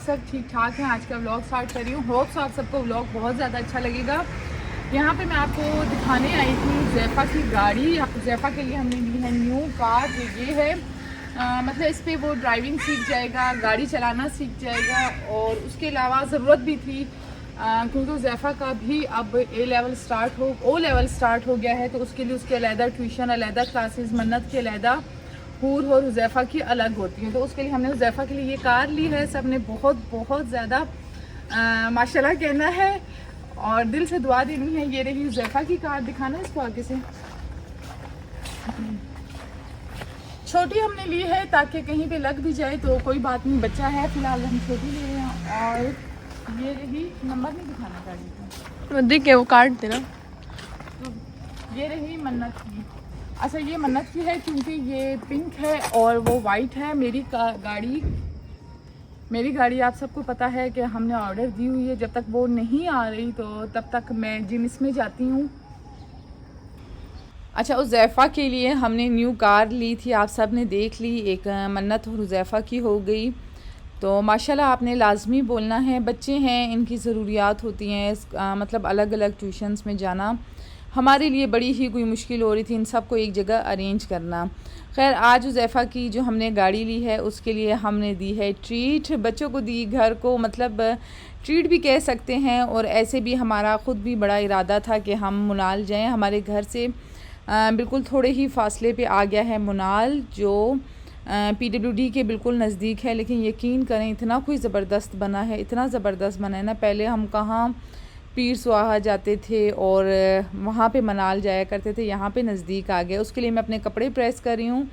सब ठीक ठाक हैं। आज का व्लॉग स्टार्ट कर रही हूँ। होप सो आप सबको व्लॉग बहुत ज़्यादा अच्छा लगेगा। यहाँ पे मैं आपको दिखाने आई थी ज़ैफ़ा की गाड़ी। ज़ैफ़ा के लिए हमने ली है न्यू कार। जो ये है मतलब इस पर वो ड्राइविंग सीख जाएगा, गाड़ी चलाना सीख जाएगा। और उसके अलावा ज़रूरत भी थी क्योंकि ज़ैफ़ा का भी अब ओ लेवल स्टार्ट हो गया है, तो उसके लिए उसके अलहदा ट्यूशन, अलहदा क्लासेस, मन्नत के अलहदा, हूर और हुज़ैफ़ा की अलग होती हैं। तो उसके लिए हमने हुज़ैफ़ा के लिए ये कार ली है। सब ने बहुत ज़्यादा माशाल्लाह कहना है और दिल से दुआ देनी है। ये रही हुज़ैफ़ा की कार। दिखाना इसको आगे से। छोटी हमने ली है ताकि कहीं पे लग भी जाए तो कोई बात नहीं, बच्चा है फिलहाल, हम छोटी ले रहे हैं। और ये रही, नंबर नहीं दिखाना गाड़ी का, देख के वो काट देना। तो ये रही मन्नत की। अच्छा ये मन्नत की है क्योंकि ये पिंक है और वो वाइट है। मेरी गाड़ी आप सबको पता है कि हमने ऑर्डर दी हुई है। जब तक वो नहीं आ रही तो तब तक मैं जिन्स में जाती हूँ। अच्छा उस ज़ैफ़ा के लिए हमने न्यू कार ली थी, आप सब ने देख ली। एक मन्नत और ज़ैफ़ा की हो गई। तो माशाल्लाह आपने लाजमी बोलना है, बच्चे हैं, इनकी ज़रूरियात होती हैं। मतलब अलग अलग ट्यूशन्स में जाना हमारे लिए बड़ी ही कोई मुश्किल हो रही थी, इन सब को एक जगह अरेंज करना। खैर आज ज़ैफ़ा की जो हमने गाड़ी ली है उसके लिए हमने दी है ट्रीट, बच्चों को दी, घर को मतलब ट्रीट भी कह सकते हैं। और ऐसे भी हमारा ख़ुद भी बड़ा इरादा था कि हम मुनाल जाएं। हमारे घर से बिल्कुल थोड़े ही फासले पे आ गया है मुनाल, जो PWD के बिल्कुल नज़दीक है। लेकिन यकीन करें इतना कोई ज़बरदस्त बना है, इतना ज़बरदस्त बना है ना। पहले हम कहाँ पीर सुहा जाते थे और वहाँ पे मनाल जाया करते थे, यहाँ पे नज़दीक आ गए। उसके लिए मैं अपने कपड़े प्रेस कर रही हूँ।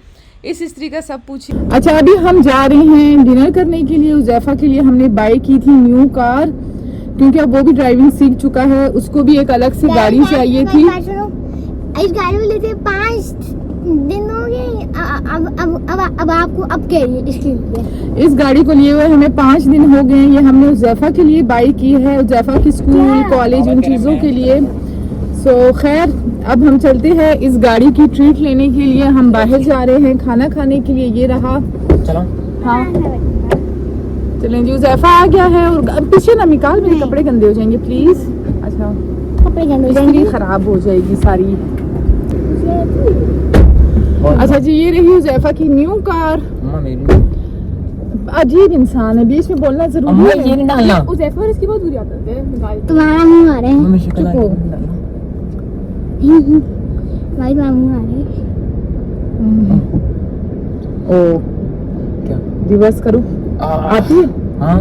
इस स्त्री का सब पूछिए। अच्छा अभी हम जा रहे हैं डिनर करने के लिए। ज़ैफ़ा के लिए हमने बाय की थी न्यू कार क्योंकि अब वो भी ड्राइविंग सीख चुका है, उसको भी एक अलग से गाड़ी चाहिए थी। इस गाड़ी में लेते 5 दिन हो गए। अब आपको अब क्या है इसके लिए? इस गाड़ी को लिए हुए हमें 5 दिन हो गए। ये हमने ज़ैफ़ा के लिए बाई की है, ज़ैफ़ा की स्कूल कॉलेज उन चीज़ों के लिए। सो खैर अब हम चलते हैं इस गाड़ी की ट्रीट लेने के लिए। हम बाहर जा रहे हैं खाना खाने के लिए। ये रहा, चलो हाँ चलें जी। ज़ैफ़ा आ गया है और अब पीछे ना निकाल, मेरे कपड़े गंदे हो जाएंगे प्लीज़। अच्छा कपड़े गंदे हो जाएंगे, ख़राब हो जाएगी सारी। अच्छा जी ये रही ज़ैफ़ा की न्यू कार। अजीब इंसान है, बीच में बोलना जरूरी है। ये नहीं डालना। ज़ैफ़ा इसकी बहुत बुरी आदत है। तुम्हारा मुंह आ रहा है, चुप हो। भाई तुम्हारा मुंह आ रहा है। ओ क्या रिवर्स करूं? आती है? हाँ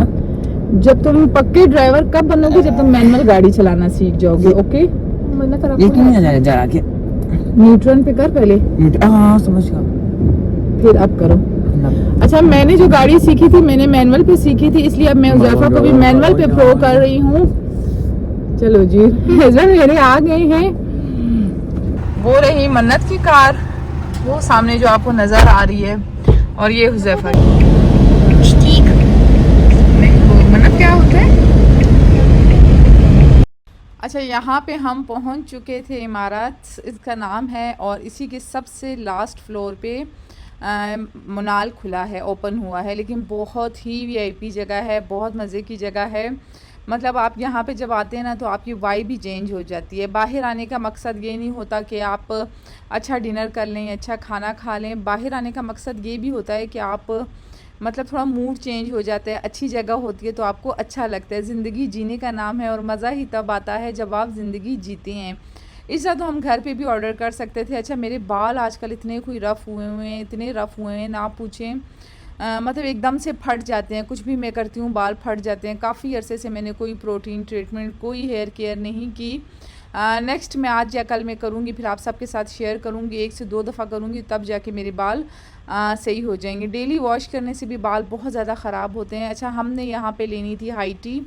जब तुम पक्के ड्राइवर कब बनोगे? जब तुम मैनुअल गाड़ी चलाना सीख जाओगे। ओके ये क्यों नहीं जा रहा? न्यूट्रल पे कर पहले, हाँ समझ गया, फिर अब करो। अच्छा मैंने जो गाड़ी सीखी थी मैंने मैनुअल पे सीखी थी, इसलिए अब मैं ज़ैफ़ा को भी मैनुअल पे प्रो कर रही हूँ। चलो जी हस्बैंड मेरे आ गए हैं। वो रही मन्नत की कार, वो सामने जो आपको नजर आ रही है, और ये हुज़ैफ़ा की। मन्नत क्या होता है? अच्छा यहाँ पे हम पहुँच चुके थे, इमारत इसका नाम है, और इसी के सबसे लास्ट फ्लोर पे मुनाल खुला है, ओपन हुआ है। लेकिन बहुत ही VIP जगह है, बहुत मज़े की जगह है। मतलब आप यहाँ पे जब आते हैं ना तो आपकी वाइब भी चेंज हो जाती है। बाहर आने का मकसद ये नहीं होता कि आप अच्छा डिनर कर लें, अच्छा खाना खा लें। बाहर आने का मकसद ये भी होता है कि आप मतलब थोड़ा मूड चेंज हो जाता है, अच्छी जगह होती है तो आपको अच्छा लगता है। ज़िंदगी जीने का नाम है और मज़ा ही तब आता है जब आप ज़िंदगी जीते हैं। इस तरह तो हम घर पे भी ऑर्डर कर सकते थे। अच्छा मेरे बाल आजकल इतने कोई रफ़ हुए हैं, इतने रफ़ हुए हैं ना पूछें। मतलब एकदम से फट जाते हैं, कुछ भी मैं करती हूँ बाल फट जाते हैं। काफ़ी अरसे से मैंने कोई प्रोटीन ट्रीटमेंट, कोई हेयर केयर नहीं की। नेक्स्ट मैं आज या कल मैं करूँगी, फिर आप सबके साथ शेयर करूँगी। 1 से 2 दफ़ा करूँगी तब जाके मेरे बाल सही हो जाएंगे। डेली वॉश करने से भी बाल बहुत ज़्यादा ख़राब होते हैं। अच्छा हमने यहाँ पे लेनी थी हाई टी,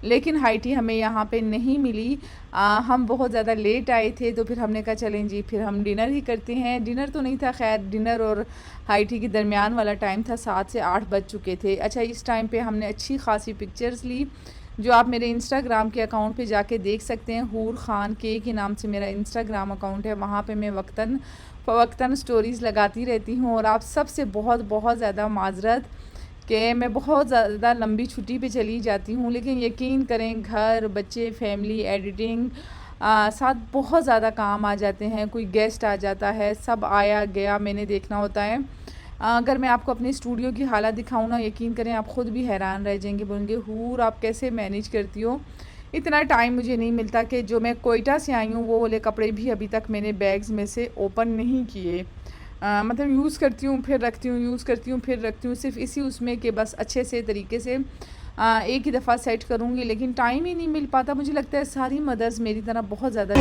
लेकिन हाई टी हमें यहाँ पे नहीं मिली। हम बहुत ज़्यादा लेट आए थे तो फिर हमने कहा चलें जी फिर हम डिनर ही करते हैं। डिनर तो नहीं था, खैर डिनर और हाई टी के दरमियान वाला टाइम था, 7 से 8 बज चुके थे। अच्छा इस टाइम पे हमने अच्छी खासी पिक्चर्स ली, जो आप मेरे इंस्टाग्राम के अकाउंट पे जाके देख सकते हैं। हूर खान के नाम से मेरा इंस्टाग्राम अकाउंट है, वहाँ पे मैं वक्तन स्टोरीज़ लगाती रहती हूँ। और आप सबसे बहुत ज़्यादा माजरत कि मैं बहुत ज़्यादा लंबी छुट्टी पे चली जाती हूँ, लेकिन यकीन करें घर, बच्चे, फैमिली, एडिटिंग साथ बहुत ज़्यादा काम आ जाते हैं। कोई गेस्ट आ जाता है, सब आया गया मैंने देखना होता है। अगर मैं आपको अपने स्टूडियो की हालत दिखाऊँ ना, यकीन करें आप ख़ुद भी हैरान रह जाएंगे, बोलेंगे हूर आप कैसे मैनेज करती हो। इतना टाइम मुझे नहीं मिलता कि जो मैं कोयटा से आई हूँ वो वाले कपड़े भी अभी तक मैंने बैग्स में से ओपन नहीं किए। मतलब यूज़ करती हूँ फिर रखती हूँ, यूज़ करती हूँ फिर रखती हूँ, सिर्फ इसी उसमें कि बस अच्छे से तरीके से एक ही दफ़ा सेट करूँगी, लेकिन टाइम ही नहीं मिल पाता। मुझे लगता है सारी मदर्स मेरी तरह बहुत ज़्यादा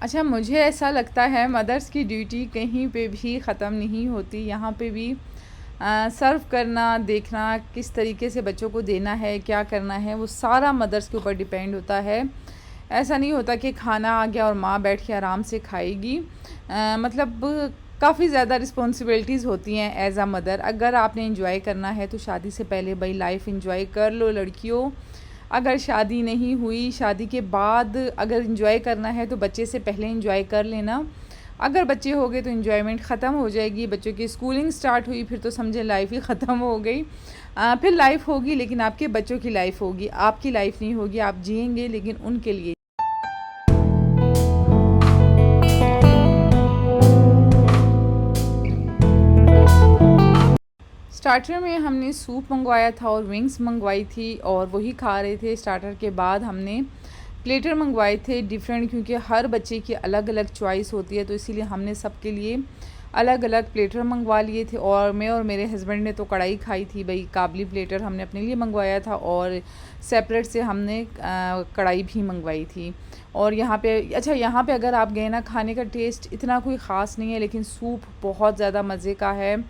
अच्छा, मुझे ऐसा लगता है मदर्स की ड्यूटी कहीं पे भी ख़त्म नहीं होती। यहाँ पे भी सर्व करना, देखना किस तरीके से बच्चों को देना है, क्या करना है, वो सारा मदर्स के ऊपर डिपेंड होता है। ऐसा नहीं होता कि खाना आ गया और माँ बैठ के आराम से खाएगी। मतलब काफ़ी ज़्यादा रिस्पॉन्सिबिलिटीज़ होती हैं एज़ आ मदर। अगर आपने इंजॉय करना है तो शादी से पहले भाई लाइफ इंजॉय कर लो लड़कियों। अगर शादी नहीं हुई, शादी के बाद अगर इंजॉय करना है तो बच्चे से पहले इंजॉय कर लेना। अगर बच्चे हो गए तो इंजॉयमेंट ख़त्म हो जाएगी। बच्चों की स्कूलिंग स्टार्ट हुई फिर तो समझे लाइफ ही ख़त्म हो गई। फिर लाइफ होगी लेकिन आपके बच्चों की लाइफ होगी, आपकी लाइफ नहीं होगी। आप जिएंगे लेकिन उनके लिए। स्टार्टर में हमने सूप मंगवाया था और विंग्स मंगवाई थी और वही खा रहे थे। स्टार्टर के बाद हमने प्लेटर मंगवाए थे डिफरेंट, क्योंकि हर बच्चे की अलग अलग चॉइस होती है, तो इसीलिए हमने सबके लिए अलग अलग प्लेटर मंगवा लिए थे। और मैं और मेरे हस्बैंड ने तो कढ़ाई खाई थी भाई, काबली प्लेटर हमने अपने लिए मंगवाया था और सेपरेट से हमने कढ़ाई भी मंगवाई थी। और यहाँ पे अच्छा, यहाँ पे अगर आप गए ना, खाने का टेस्ट इतना कोई ख़ास नहीं है, लेकिन सूप बहुत ज़्यादा मज़े का है।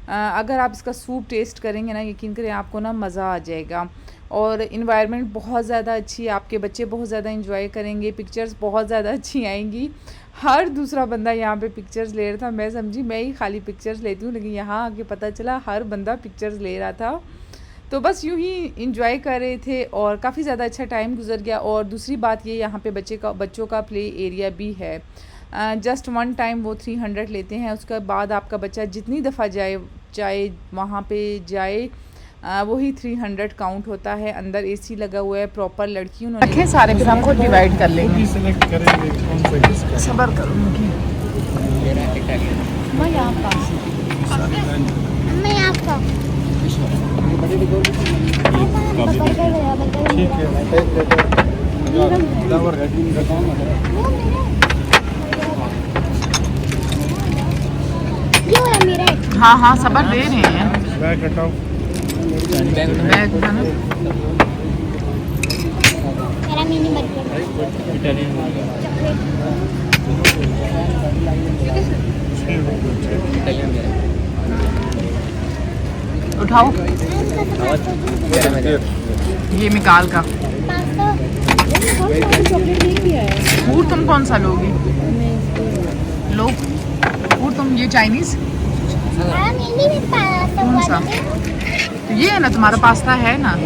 अगर आप इसका सूप टेस्ट करेंगे ना, यकीन करें आपको ना मज़ा आ जाएगा। और इन्वायरमेंट बहुत ज़्यादा अच्छी है, आपके बच्चे बहुत ज़्यादा इंजॉय करेंगे, पिक्चर्स बहुत ज़्यादा अच्छी आएंगी। हर दूसरा बंदा यहाँ पे पिक्चर्स ले रहा था, मैं समझी मैं ही खाली पिक्चर्स लेती हूँ, लेकिन यहाँ आके पता चला हर बंदा पिक्चर्स ले रहा था। तो बस यूँ ही इंजॉय कर रहे थे और काफ़ी ज़्यादा अच्छा टाइम गुजर गया। और दूसरी बात ये, यहाँ पे बच्चों का प्ले एरिया भी है। जस्ट वन टाइम वो 300 लेते हैं, उसके बाद आपका बच्चा जितनी दफ़ा चाहे वहाँ पे जाए वही 300 काउंट होता है। अंदर एसी लगा हुआ है, प्रॉपर लड़की उन्होंने सारे फिर हम खुद डिवाइड कर लेंगे। सब्र करूँगी मैं आपका हाँ हाँ सब्र दे रहे हैं। बैग हटाओ, बैग उठाना। मेरा मिनी बर्गर उठाओ, ये मिकाल का। फूड तुम कौन सा लोगी? लो फूड तुम, ये चाइनीज़ कौन सा? तो ये है ना तुम्हारा पास्ता है ना?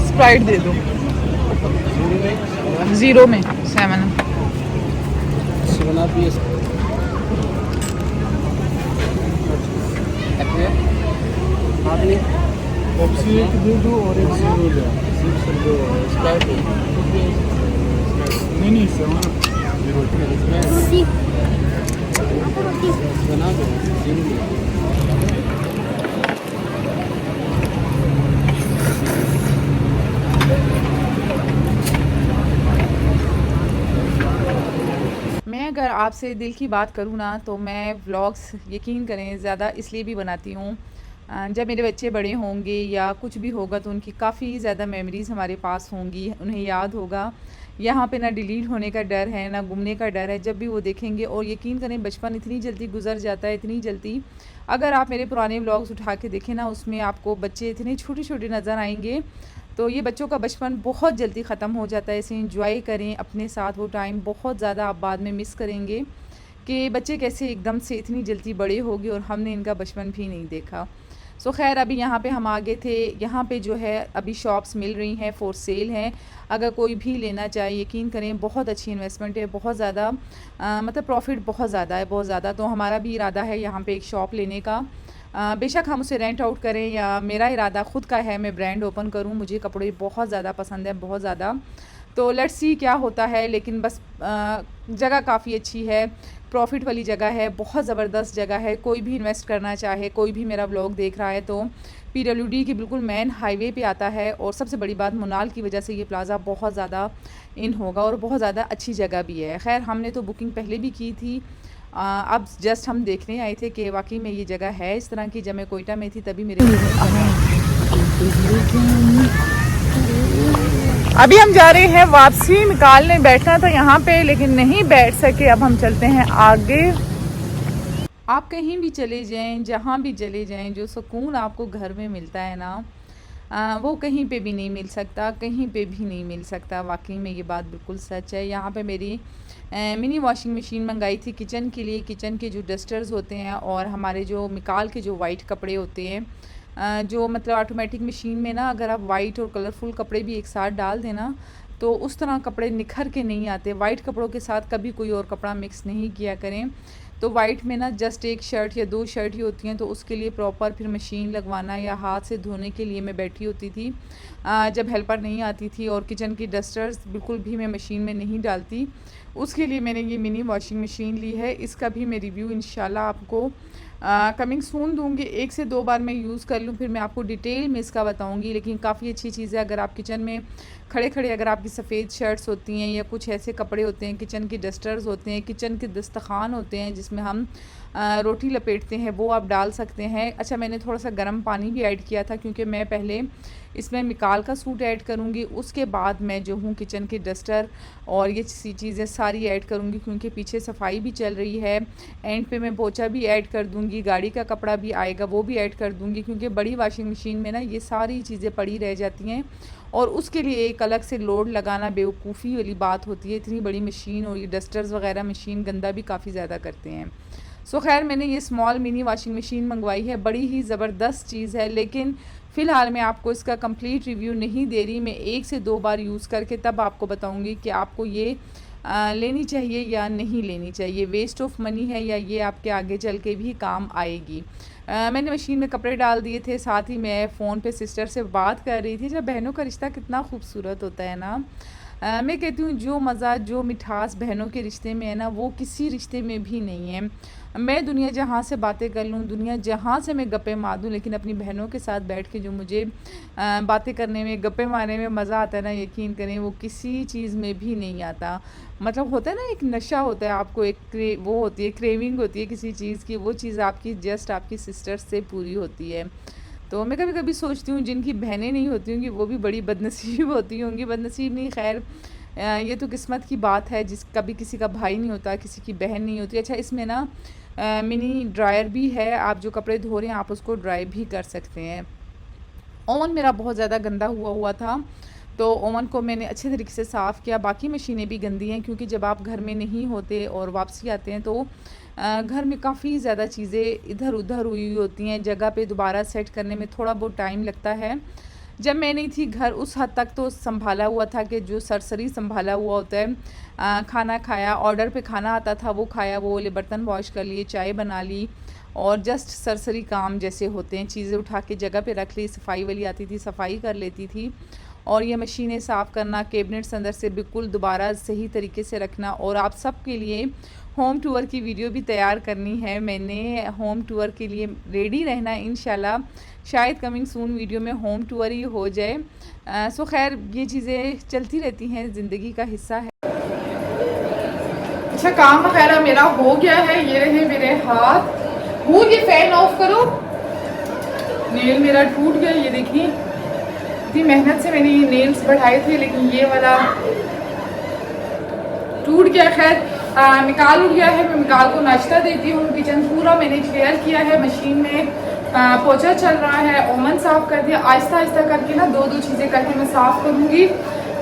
स्प्राइट दे दो। 0 में 7 आपने पेप्सी एक दे दो और एक 0 ले, स्प्राइट नहीं 0 बना दो 0 ले। अगर आपसे दिल की बात करूँ ना तो मैं व्लॉग्स यकीन करें ज़्यादा इसलिए भी बनाती हूँ जब मेरे बच्चे बड़े होंगे या कुछ भी होगा तो उनकी काफ़ी ज़्यादा मेमोरीज़ हमारे पास होंगी, उन्हें याद होगा। यहाँ पे ना डिलीट होने का डर है, ना गुमने का डर है, जब भी वो देखेंगे। और यकीन करें बचपन इतनी जल्दी गुजर जाता है, इतनी जल्दी। अगर आप मेरे पुराने व्लॉग्स उठा के देखें ना, उसमें आपको बच्चे इतने छोटे छोटे नज़र आएंगे। तो ये बच्चों का बचपन बहुत जल्दी ख़त्म हो जाता है। इसे इंजॉय करें अपने साथ, वो टाइम बहुत ज़्यादा आप बाद में मिस करेंगे कि बच्चे कैसे एकदम से इतनी जल्दी बड़े हो गए और हमने इनका बचपन भी नहीं देखा। सो खैर अभी यहाँ पे हम आ गए थे। यहाँ पे जो है अभी शॉप्स मिल रही हैं, फॉर सेल हैं। अगर कोई भी लेना चाहे यकीन करें बहुत अच्छी इन्वेस्टमेंट है, बहुत ज़्यादा मतलब प्रॉफिट बहुत ज़्यादा है, बहुत ज़्यादा। तो हमारा भी इरादा है यहाँ पे एक शॉप लेने का। बेशक हम उसे रेंट आउट करें या मेरा इरादा ख़ुद का है मैं ब्रांड ओपन करूँ। मुझे कपड़े बहुत ज़्यादा पसंद है, बहुत ज़्यादा। तो लेट्स सी क्या होता है। लेकिन बस जगह काफ़ी अच्छी है, प्रॉफिट वाली जगह है, बहुत ज़बरदस्त जगह है। कोई भी इन्वेस्ट करना चाहे, कोई भी मेरा व्लॉग देख रहा है तो PWD की बिल्कुल मेन हाईवे पे आता है। और सबसे बड़ी बात मुनाल की वजह से ये प्लाज़ा बहुत ज़्यादा इन होगा और बहुत ज़्यादा अच्छी जगह भी है। खैर हमने तो बुकिंग पहले भी की थी, अब जस्ट हम देखने आए थे कि वाकई में ये जगह है इस तरह की। जब मैं कोयटा में थी तभी मेरे अभी हम जा रहे हैं वापसी। निकालने बैठना था यहाँ पे लेकिन नहीं बैठ सके। अब हम चलते हैं आगे। आप कहीं भी चले जाएं, जहाँ भी चले जाएं, जो सुकून आपको घर में मिलता है ना वो कहीं पे भी नहीं मिल सकता, कहीं पे भी नहीं मिल सकता। वाकई में ये बात बिल्कुल सच है। यहाँ पे मेरी मिनी वॉशिंग मशीन मंगाई थी किचन के लिए। किचन के जो डस्टर्स होते हैं और हमारे जो मिकाल के जो वाइट कपड़े होते हैं, जो मतलब ऑटोमेटिक मशीन में ना अगर आप वाइट और कलरफुल कपड़े भी एक साथ डाल देना तो उस तरह कपड़े निखर के नहीं आते। वाइट कपड़ों के साथ कभी कोई और कपड़ा मिक्स नहीं किया करें। तो वाइट में ना जस्ट एक शर्ट या दो शर्ट ही होती हैं, तो उसके लिए प्रॉपर फिर मशीन लगवाना या हाथ से धोने के लिए मैं बैठी होती थी जब हेल्पर नहीं आती थी। और किचन की डस्टर्स बिल्कुल भी मैं मशीन में नहीं डालती, उसके लिए मैंने ये मिनी वॉशिंग मशीन ली है। इसका भी मैं रिव्यू इंशाल्लाह आपको कमिंग सून दूंगी। 1 से 2 बार मैं यूज़ कर लूँ फिर मैं आपको डिटेल में इसका बताऊंगी। लेकिन काफ़ी अच्छी चीज़ है। अगर आप किचन में खड़े खड़े अगर आपकी सफ़ेद शर्ट्स होती हैं या कुछ ऐसे कपड़े होते हैं, किचन के डस्टर्स होते हैं, किचन के दस्तरखान होते हैं जिसमें हम रोटी लपेटते हैं, वो आप डाल सकते हैं। अच्छा मैंने थोड़ा सा गर्म पानी भी ऐड किया था क्योंकि मैं पहले इसमें मिकाल का सूट ऐड करूँगी, उसके बाद मैं जो हूँ किचन के डस्टर और ये चीज़ें सारी ऐड करूँगी क्योंकि पीछे सफाई भी चल रही है। एंड पे मैं पोछा भी ऐड कर दूँगी, गाड़ी का कपड़ा भी आएगा वो भी ऐड कर दूँगी क्योंकि बड़ी वॉशिंग मशीन में ना ये सारी चीज़ें पड़ी रह जाती हैं और उसके लिए एक अलग से लोड लगाना बेवकूफ़ी वाली बात होती है। इतनी बड़ी मशीन और ये डस्टर्स वगैरह मशीन गंदा भी काफ़ी ज़्यादा करते हैं। सो खैर मैंने ये स्मॉल मिनी वॉशिंग मशीन मंगवाई है, बड़ी ही ज़बरदस्त चीज़ है। लेकिन फ़िलहाल मैं आपको इसका कंप्लीट रिव्यू नहीं दे रही, मैं 1 से 2 बार यूज़ करके तब आपको बताऊंगी कि आपको ये लेनी चाहिए या नहीं लेनी चाहिए, वेस्ट ऑफ मनी है या ये आपके आगे चल के भी काम आएगी। मैंने मशीन में कपड़े डाल दिए थे, साथ ही मैं फ़ोन पे सिस्टर से बात कर रही थी। जब बहनों का रिश्ता कितना खूबसूरत होता है ना, मैं कहती हूँ जो मज़ा जो मिठास बहनों के रिश्ते में है ना वो किसी रिश्ते में भी नहीं है। मैं दुनिया जहाँ से बातें कर लूँ, दुनिया जहाँ से मैं गप्पे मार दूँ, लेकिन अपनी बहनों के साथ बैठ के जो मुझे बातें करने में गप्पे मारने में मज़ा आता है ना, यकीन करें वो किसी चीज़ में भी नहीं आता। मतलब होता है ना एक नशा होता है आपको, एक वो होती है क्रेविंग होती है किसी चीज़ की, वो चीज़ आपकी जस्ट आपकी सिस्टर्स से पूरी होती है। तो मैं कभी कभी सोचती हूँ जिनकी बहनें नहीं होती होंगी वो भी बड़ी बदनसीब होती होंगी। बदनसीब नहीं, खैर ये तो किस्मत की बात है। कभी किसी का भाई नहीं होता, किसी की बहन नहीं होती। अच्छा इसमें ना मिनी ड्रायर भी है, आप जो कपड़े धो रहे हैं आप उसको ड्राई भी कर सकते हैं। ओवन मेरा बहुत ज़्यादा गंदा हुआ था तो ओवन को मैंने अच्छे तरीके से साफ़ किया। बाकी मशीनें भी गंदी हैं क्योंकि जब आप घर में नहीं होते और वापसी आते हैं तो घर में काफ़ी ज़्यादा चीज़ें इधर उधर हुई होती हैं, जगह पे दोबारा सेट करने में थोड़ा बहुत टाइम लगता है। जब मैं नहीं थी घर उस हद तक तो संभाला हुआ था कि जो सरसरी संभाला हुआ होता है, खाना खाया, ऑर्डर पे खाना आता था वो खाया, वो वाले बर्तन वॉश कर लिए, चाय बना ली और जस्ट सरसरी काम जैसे होते हैं चीज़ें उठा के जगह पे रख ली। सफाई वाली आती थी, सफाई कर लेती थी। और ये मशीनें साफ़ करना, कैबिनेट्स अंदर से बिल्कुल दोबारा सही तरीके से रखना। और आप सब के लिए होम टूर की वीडियो भी तैयार करनी है मैंने, होम टूर के लिए रेडी रहना इंशाल्लाह। शायद कमिंग सून वीडियो में होम टूर ही हो जाए। सो खैर ये चीज़ें चलती रहती हैं, ज़िंदगी का हिस्सा है। अच्छा काम वगैरह मेरा हो गया है, ये रहे मेरे हाथ। भूल ये फैन ऑफ करो, नेल मेरा टूट गया, ये देखिए इतनी मेहनत से मैंने ये नेल्स बढ़ाए थे लेकिन ये वाला टूट गया। खैर मिकाल उठ गया है, मैं मिकाल को नाश्ता देती हूँ। किचन पूरा मैंने क्लियर किया है, मशीन में पोछा चल रहा है, ओवन साफ़ कर दिया। आहिस्ता आहिस्ता करके ना दो चीज़ें करके मैं साफ़ करूँगी।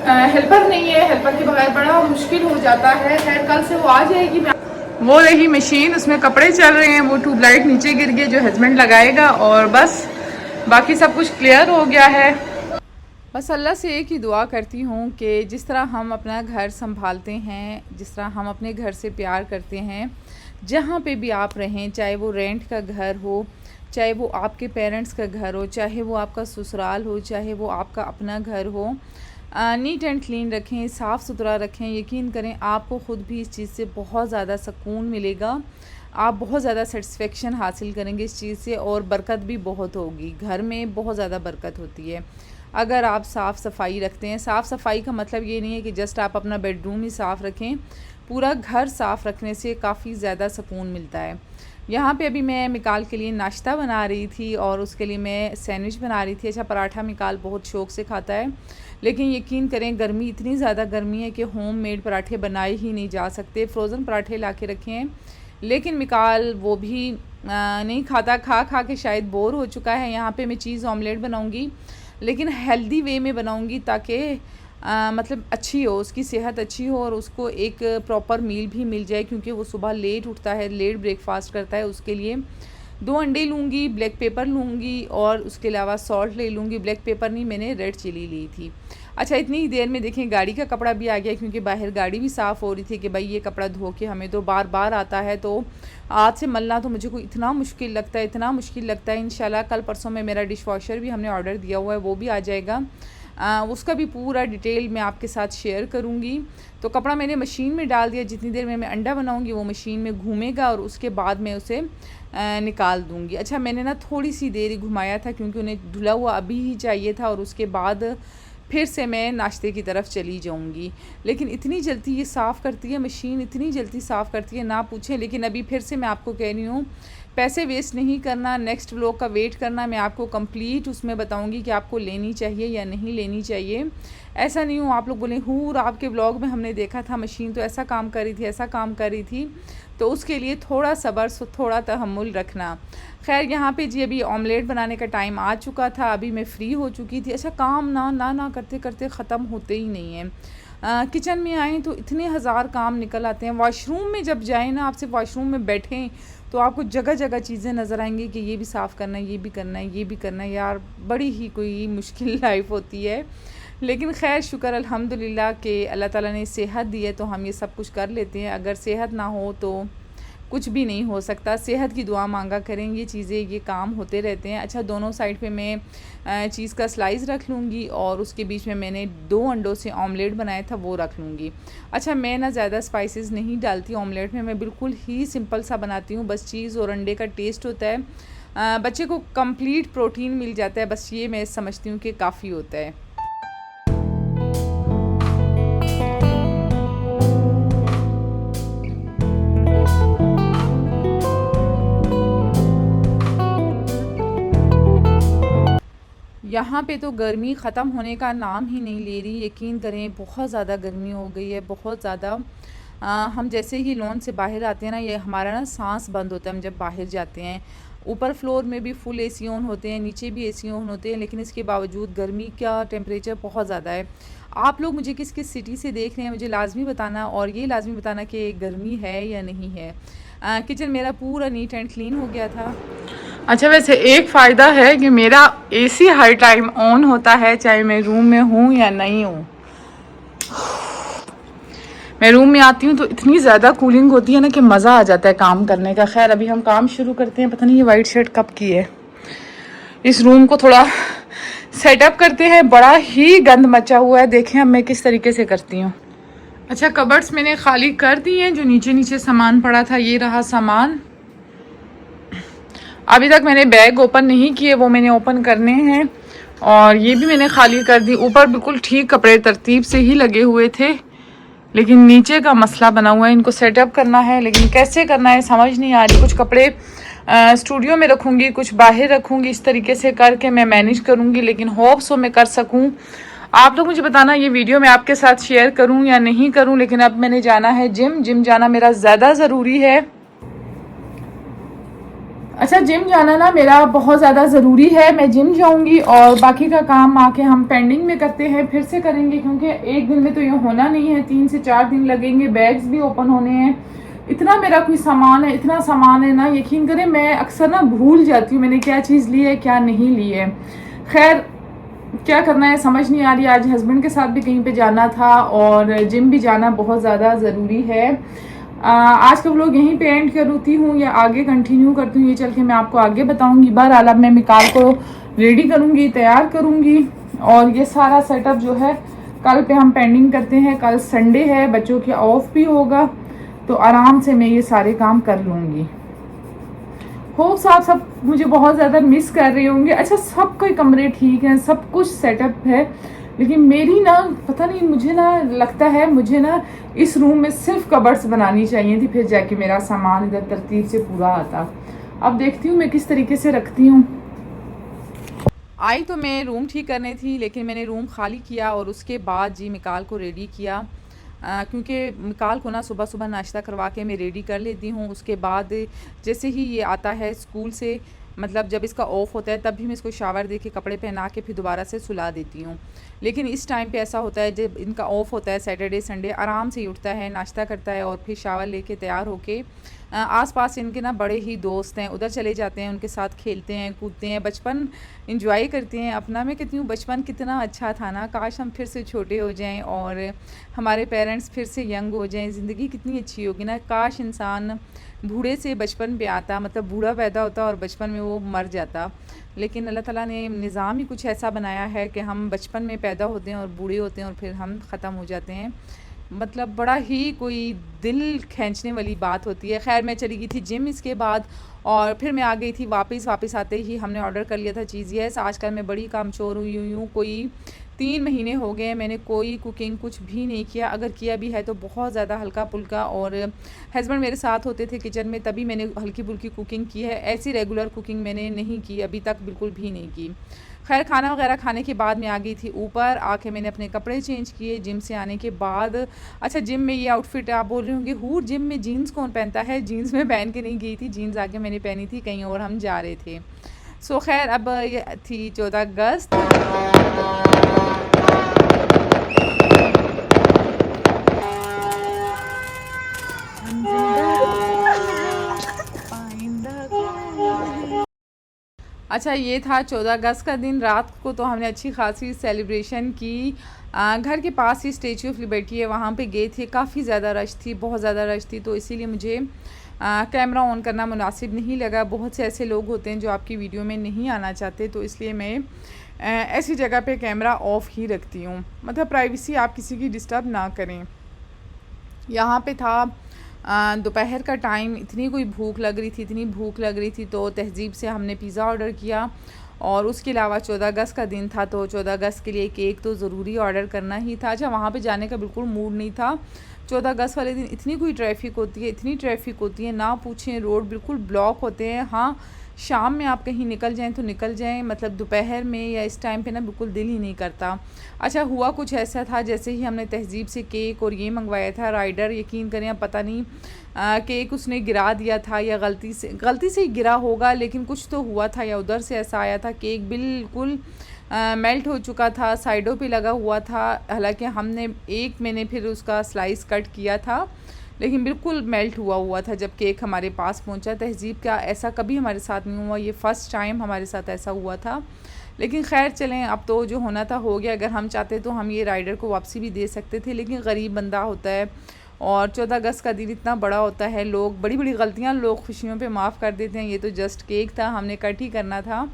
हेल्पर नहीं है, हेल्पर के बगैर बड़ा मुश्किल हो जाता है। खैर कल से वो आ जाएगी। मैं वो रही मशीन, उसमें कपड़े चल रहे हैं, वो ट्यूबलाइट नीचे गिर गई जो हस्बैंड लगाएगा, और बस बाकी सब कुछ क्लियर हो गया है। बस अल्लाह से एक ही दुआ करती हूँ कि जिस तरह हम अपना घर संभालते हैं, जिस तरह हम अपने घर से प्यार करते हैं, जहाँ पे भी आप रहें, चाहे वो रेंट का घर हो, चाहे वो आपके पेरेंट्स का घर हो, चाहे वो आपका ससुराल हो, चाहे वो आपका अपना घर हो, नीट एंड क्लीन रखें, साफ़ सुथरा रखें। यकीन करें आपको ख़ुद भी इस चीज़ से बहुत ज़्यादा सुकून मिलेगा, आप बहुत ज़्यादा सेटिस्फेक्शन हासिल करेंगे इस चीज़ से, और बरकत भी बहुत होगी। घर में बहुत ज़्यादा बरकत होती है अगर आप साफ़ सफाई रखते हैं। साफ़ सफाई का मतलब ये नहीं है कि जस्ट आप अपना बेडरूम ही साफ़ रखें, पूरा घर साफ़ रखने से काफ़ी ज़्यादा सुकून मिलता है। यहाँ पे अभी मैं मिकाल के लिए नाश्ता बना रही थी और उसके लिए मैं सैंडविच बना रही थी। अच्छा, पराठा मिकाल बहुत शौक़ से खाता है, लेकिन यकीन करें गर्मी इतनी ज़्यादा गर्मी है कि होम मेड पराठे बनाए ही नहीं जा सकते। फ्रोज़न पराठे ला के रखे हैं, लेकिन मिकाल वो भी नहीं खाता, खा के शायद बोर हो चुका है। यहाँ पे मैं चीज़ ऑमलेट बनाऊँगी, लेकिन हेल्दी वे में बनाऊँगी ताकि मतलब अच्छी हो, उसकी सेहत अच्छी हो और उसको एक प्रॉपर मील भी मिल जाए, क्योंकि वो सुबह लेट उठता है, लेट ब्रेकफास्ट करता है। उसके लिए 2 अंडे लूँगी, ब्लैक पेपर लूँगी और उसके अलावा सॉल्ट ले लूँगी। ब्लैक पेपर नहीं, मैंने रेड चिली ली थी। अच्छा, इतनी ही देर में देखें गाड़ी का कपड़ा भी आ गया, क्योंकि बाहर गाड़ी भी साफ़ हो रही थी कि भाई ये कपड़ा धो के हमें तो बार बार आता है, तो आज से मलना तो मुझे को इतना मुश्किल लगता है, इतना मुश्किल लगता है। इंशाल्लाह कल परसों में मेरा डिश वॉशर भी हमने ऑर्डर दिया हुआ है, वो भी आ जाएगा। उसका भी पूरा डिटेल मैं आपके साथ शेयर करूँगी। तो कपड़ा मैंने मशीन में डाल दिया, जितनी देर में मैं अंडा बनाऊँगी वो मशीन में घूमेगा और उसके बाद मैं उसे निकाल दूँगी। अच्छा, मैंने ना थोड़ी सी देर ही घुमाया था, क्योंकि उन्हें धुला हुआ अभी ही चाहिए था, और उसके बाद फिर से मैं नाश्ते की तरफ चली जाऊंगी। लेकिन इतनी जल्दी ये साफ़ करती है मशीन, इतनी जल्दी साफ़ करती है ना पूछें। लेकिन अभी फिर से मैं आपको कह रही हूँ, पैसे वेस्ट नहीं करना, नेक्स्ट व्लॉग का वेट करना। मैं आपको कंप्लीट उसमें बताऊंगी कि आपको लेनी चाहिए या नहीं लेनी चाहिए। ऐसा नहीं हो आप लोग बोलें हूँ आपके व्लॉग में हमने देखा था मशीन तो ऐसा काम कर रही थी, ऐसा काम कर रही थी। तो उसके लिए थोड़ा सब्र, थोड़ा तहम्मुल रखना। खैर यहाँ पे जी अभी ऑमलेट बनाने का टाइम आ चुका था, अभी मैं फ़्री हो चुकी थी। अच्छा, काम ना करते करते ख़त्म होते ही नहीं है। किचन में आएँ तो इतने हज़ार काम निकल आते हैं। वॉशरूम में जब जाएँ ना, आप सिर्फ वॉशरूम में बैठें तो आपको जगह जगह चीज़ें नज़र आएंगी कि ये भी साफ़ करना है, ये भी करना है, ये भी करना है। यार बड़ी ही कोई मुश्किल लाइफ होती है, लेकिन खैर शुक्र अल्हम्दुलिल्लाह कि अल्लाह ताला ने सेहत दी है तो हम ये सब कुछ कर लेते हैं। अगर सेहत ना हो तो कुछ भी नहीं हो सकता। सेहत की दुआ मांगा करें, ये चीज़ें, ये काम होते रहते हैं। अच्छा, दोनों साइड पे मैं चीज़ का स्लाइस रख लूँगी और उसके बीच में मैंने 2 अंडों से ऑमलेट बनाया था वो रख लूँगी। अच्छा, मैं ना ज़्यादा स्पाइसेस नहीं डालती ऑमलेट में, मैं बिल्कुल ही सिंपल सा बनाती हूँ। बस चीज़ और अंडे का टेस्ट होता है, बच्चे को कंप्लीट प्रोटीन मिल जाता है, बस ये मैं समझती हूँ कि काफ़ी होता है। यहाँ पे तो गर्मी ख़त्म होने का नाम ही नहीं ले रही। यकीन करें बहुत ज़्यादा गर्मी हो गई है, बहुत ज़्यादा। हम जैसे ही लॉन से बाहर आते हैं ना, ये हमारा ना सांस बंद होता है हम जब बाहर जाते हैं। ऊपर फ्लोर में भी फुल एसी ऑन होते हैं, नीचे भी एसी ऑन होते हैं, लेकिन इसके बावजूद गर्मी का टेम्परेचर बहुत ज़्यादा है। आप लोग मुझे किस किस सिटी से देख रहे हैं मुझे लाजमी बताना, और ये लाजमी बताना कि गर्मी है या नहीं है। किचन मेरा पूरा नीट एंड क्लीन हो गया था। अच्छा, वैसे एक फ़ायदा है कि मेरा एसी हर टाइम ऑन होता है, चाहे मैं रूम में हूँ या नहीं हूँ। मैं रूम में आती हूँ तो इतनी ज़्यादा कूलिंग होती है ना कि मज़ा आ जाता है काम करने का। खैर अभी हम काम शुरू करते हैं। पता नहीं ये वाइट शर्ट कब की है। इस रूम को थोड़ा सेटअप करते हैं, बड़ा ही गंद मचा हुआ है। देखें अब मैं किस तरीके से करती हूँ। अच्छा, कबर्ड्स मैंने खाली कर दी हैं, जो नीचे नीचे सामान पड़ा था ये रहा सामान। अभी तक मैंने बैग ओपन नहीं किए, वो मैंने ओपन करने हैं। और ये भी मैंने खाली कर दी। ऊपर बिल्कुल ठीक कपड़े तरतीब से ही लगे हुए थे, लेकिन नीचे का मसला बना हुआ है, इनको सेटअप करना है लेकिन कैसे करना है समझ नहीं आ रही। कुछ कपड़े स्टूडियो में रखूँगी, कुछ बाहर रखूँगी, इस तरीके से करके मैं मैनेज करूँगी, लेकिन होप्स हो मैं कर सकूँ। आप लोग मुझे बताना ये वीडियो मैं आपके साथ शेयर करूँ या नहीं करूँ। लेकिन अब मैंने जाना है जिम जाना मेरा ज़्यादा ज़रूरी है। अच्छा, जिम जाना ना मेरा बहुत ज़्यादा ज़रूरी है। मैं जिम जाऊंगी और बाकी का काम आके हम पेंडिंग में करते हैं, फिर से करेंगे, क्योंकि एक दिन में तो ये होना नहीं है, 3 से 4 दिन लगेंगे। बैग्स भी ओपन होने हैं, इतना मेरा कोई सामान है, इतना सामान है ना, यकीन करें मैं अक्सर ना भूल जाती हूँ मैंने क्या चीज़ ली है क्या नहीं ली है। खैर क्या करना है समझ नहीं आ रही। आज हस्बैंड के साथ भी कहीं पे जाना था और जिम भी जाना बहुत ज़्यादा ज़रूरी है। आज का व्लॉग यहीं पे एंड करती हूँ या आगे कंटिन्यू करती हूँ, ये चल के मैं आपको आगे बताऊँगी। बहरहाल अब मैं मिकाल को रेडी करूँगी, तैयार करूँगी और ये सारा सेटअप जो है कल पे हम पेंडिंग करते हैं। कल संडे है, बच्चों की ऑफ भी होगा, तो आराम से मैं ये सारे काम कर लूँगी। होप्स आप सब मुझे बहुत ज़्यादा मिस कर रहे होंगे। अच्छा, सब कोई कमरे ठीक हैं, सब कुछ सेटअप है, लेकिन मेरी ना पता नहीं, मुझे ना लगता है मुझे ना इस रूम में सिर्फ कबर्ड्स बनानी चाहिए थी, फिर जाके मेरा सामान इधर तरतीब से पूरा आता। अब देखती हूँ मैं किस तरीके से रखती हूँ। आई तो मैं रूम ठीक करने थी, लेकिन मैंने रूम खाली किया और उसके बाद जी मिकाल को रेडी किया, क्योंकि मिकाल को ना सुबह सुबह नाश्ता करवा के मैं रेडी कर लेती हूँ। उसके बाद जैसे ही ये आता है स्कूल से, मतलब जब इसका ऑफ होता है तब भी मैं इसको शावर दे के कपड़े पहना के फिर दोबारा से सुला देती हूँ। लेकिन इस टाइम पे ऐसा होता है जब इनका ऑफ होता है सैटरडे संडे, आराम से ही उठता है, नाश्ता करता है और फिर शावर लेके तैयार होके आसपास इनके ना बड़े ही दोस्त हैं, उधर चले जाते हैं, उनके साथ खेलते हैं, कूदते हैं, बचपन इंजॉय करते हैं अपना। मैं कहती हूँ बचपन कितना अच्छा था ना, काश हम फिर से छोटे हो जाएं और हमारे पेरेंट्स फिर से यंग हो जाएं। ज़िंदगी कितनी अच्छी होगी ना, काश इंसान बूढ़े से बचपन पे आता, मतलब बूढ़ा पैदा होता और बचपन में वो मर जाता। लेकिन अल्लाह ताला ने निज़ाम ही कुछ ऐसा बनाया है कि हम बचपन में पैदा होते हैं और बूढ़े होते हैं और फिर हम ख़त्म हो जाते हैं। मतलब बड़ा ही कोई दिल खींचने वाली बात होती है। खैर मैं चली गई थी जिम इसके बाद और फिर मैं आ गई थी वापस आते ही हमने ऑर्डर कर लिया था चीज़। यस, आजकल मैं बड़ी कामचोर हुई हूँ। कोई 3 महीने हो गए मैंने कोई कुकिंग कुछ भी नहीं किया, अगर किया भी है तो बहुत ज़्यादा हल्का फुल्का, और हस्बैंड मेरे साथ होते थे किचन में तभी मैंने हल्की फुल्की कुकिंग की है। ऐसी रेगुलर कुकिंग मैंने नहीं की अभी तक, बिल्कुल भी नहीं की। खैर खाना वगैरह खाने के बाद मैं आ गई थी ऊपर, आके मैंने अपने कपड़े चेंज किए जिम से आने के बाद। अच्छा, जिम में ये आउटफिट आप बोल रहे होंगे हूर जिम में जीन्स कौन पहनता है? जीन्स में पहन के नहीं गई थी, जीन्स आके मैंने पहनी थी, कहीं और हम जा रहे थे। सो खैर अब ये थी 14 अगस्त। अच्छा, ये था 14 अगस्त का दिन। रात को तो हमने अच्छी खासी सेलिब्रेशन की। घर के पास ही स्टैचू ऑफ लिबर्टी है, वहाँ पे गए थे। काफ़ी ज़्यादा रश थी, बहुत ज़्यादा रश थी, तो इसीलिए मुझे कैमरा ऑन करना मुनासिब नहीं लगा। बहुत से ऐसे लोग होते हैं जो आपकी वीडियो में नहीं आना चाहते, तो इसलिए मैं ऐसी जगह पे कैमरा ऑफ ही रखती हूँ, मतलब प्राइवेसी आप किसी की डिस्टर्ब ना करें। यहाँ पे था दोपहर का टाइम, इतनी भूख लग रही थी तो तहज़ीब से हमने पिज़्ज़ा ऑर्डर किया। और उसके अलावा 14 अगस्त का दिन था, तो 14 अगस्त के लिए केक तो ज़रूरी ऑर्डर करना ही था। अच्छा, वहाँ पे जाने का बिल्कुल मूड नहीं था। 14 अगस्त वाले दिन इतनी ट्रैफिक होती है ना पूछें, रोड बिल्कुल ब्लॉक होते हैं। हाँ, शाम में आप कहीं निकल जाएं तो निकल जाएं, मतलब दोपहर में या इस टाइम पे ना बिल्कुल दिल ही नहीं करता। अच्छा, हुआ कुछ ऐसा था, जैसे ही हमने तहज़ीब से केक और ये मंगवाया था, राइडर यकीन करें अब पता नहीं केक उसने गिरा दिया था या गलती से ही गिरा होगा, लेकिन कुछ तो हुआ था या उधर से ऐसा आया था, केक बिल्कुल मेल्ट हो चुका था, साइडों पे लगा हुआ था। हालांकि मैंने फिर उसका स्लाइस कट किया था, लेकिन बिल्कुल मेल्ट हुआ था जब केक हमारे पास पहुंचा। तहज़ीब का ऐसा कभी हमारे साथ नहीं हुआ, ये फ़र्स्ट टाइम हमारे साथ ऐसा हुआ था। लेकिन खैर चलें, अब तो जो होना था हो गया। अगर हम चाहते तो हम ये राइडर को वापसी भी दे सकते थे, लेकिन गरीब बंदा होता है और 14 अगस्त का दिन इतना बड़ा होता है, लोग बड़ी गलतियाँ लोग खुशियों पे माफ़ कर देते हैं। ये तो जस्ट केक था, हमने कट ही करना था।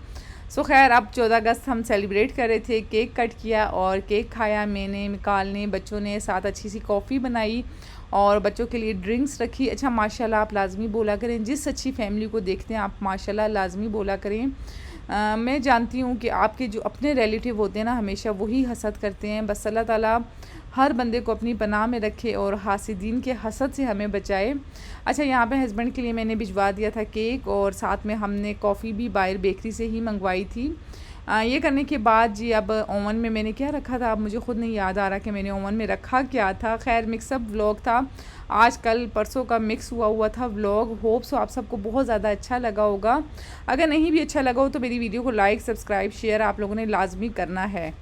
सो खैर अब 14 अगस्त हम सेलिब्रेट कर रहे थे, केक कट किया और केक खाया मैंने, मिकाल ने, बच्चों ने, साथ अच्छी सी कॉफ़ी बनाई और बच्चों के लिए ड्रिंक्स रखी। अच्छा, माशाल्लाह आप लाजमी बोला करें, जिस अच्छी फैमिली को देखते हैं आप माशाल्लाह लाजमी बोला करें। मैं जानती हूँ कि आपके जो अपने रिलेटिव होते हैं ना, हमेशा वही हसद करते हैं। बस अल्लाह ताला हर बंदे को अपनी पनाह में रखे और हासिदीन के हसद से हमें बचाए। अच्छा, यहाँ पे हस्बैंड के लिए मैंने भिजवा दिया था केक और साथ में हमने कॉफ़ी भी बाहर बेकरी से ही मंगवाई थी। ये करने के बाद जी अब ओवन में मैंने क्या रखा था, अब मुझे ख़ुद नहीं याद आ रहा कि मैंने ओवन में रखा क्या था। खैर मिक्सअप व्लॉग था, आज कल परसों का मिक्स हुआ था व्लॉग। होप सो आप सबको बहुत ज़्यादा अच्छा लगा होगा। अगर नहीं भी अच्छा लगा हो तो मेरी वीडियो को लाइक, सब्सक्राइब, शेयर आप लोगों ने लाजमी करना है।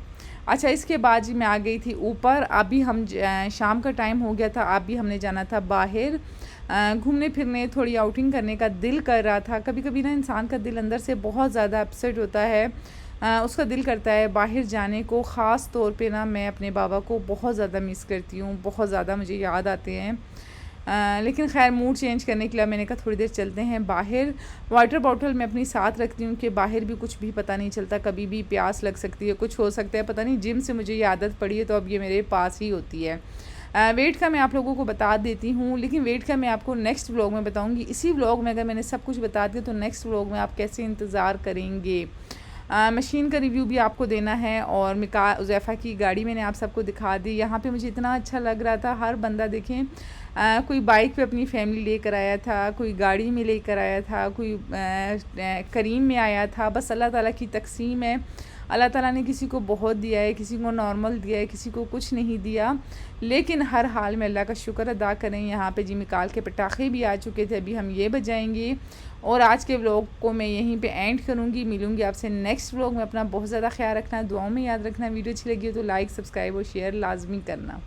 अच्छा, इसके बाद जी मैं आ गई थी ऊपर। अभी हम शाम का टाइम हो गया था, अभी हमने जाना था बाहर घूमने फिरने, थोड़ी आउटिंग करने का दिल कर रहा था। कभी कभी ना इंसान का दिल अंदर से बहुत ज़्यादा अपसेट होता है, उसका दिल करता है बाहर जाने को। ख़ास तौर पे ना मैं अपने बाबा को बहुत ज़्यादा मिस करती हूँ, बहुत ज़्यादा मुझे याद आते हैं। लेकिन खैर मूड चेंज करने के लिए मैंने कहा थोड़ी देर चलते हैं बाहर। वाटर बॉटल मैं अपनी साथ रखती हूँ कि बाहर भी कुछ भी पता नहीं चलता, कभी भी प्यास लग सकती है, कुछ हो सकता है, पता नहीं। जिम से मुझे ये आदत पड़ी है तो अब ये मेरे पास ही होती है। वेट का मैं आप लोगों को बता देती हूँ, लेकिन वेट का मैं आपको नेक्स्ट व्लॉग में बताऊँगी। इसी व्लॉग में अगर मैंने सब कुछ बता दिया तो नेक्स्ट व्लॉग में आप कैसे इंतज़ार करेंगे। मशीन का रिव्यू भी आपको देना है और उज़ैफ़ा की गाड़ी मैंने आप सबको दिखा दी। यहाँ पे मुझे इतना अच्छा लग रहा था, हर बंदा देखें कोई बाइक पे अपनी फैमिली लेकर आया था, कोई गाड़ी में लेकर आया था, कोई करीम में आया था। बस अल्लाह ताला की तकसीम है, अल्लाह ताला ने किसी को बहुत दिया है, किसी को नॉर्मल दिया है, किसी को कुछ नहीं दिया। लेकिन हर हाल में अल्लाह का शुक्र अदा करें। यहाँ पे जी मिकाल के पटाखे भी आ चुके थे, अभी हम ये बजाएंगे। और आज के व्लॉग को मैं यहीं पे एंड करूँगी। मिलूँगी आपसे नेक्स्ट व्लॉग में। अपना बहुत ज़्यादा ख्याल रखना, दुआओं में याद रखना। वीडियो अच्छी लगी हो तो लाइक, सब्सक्राइब और शेयर लाजमी करना।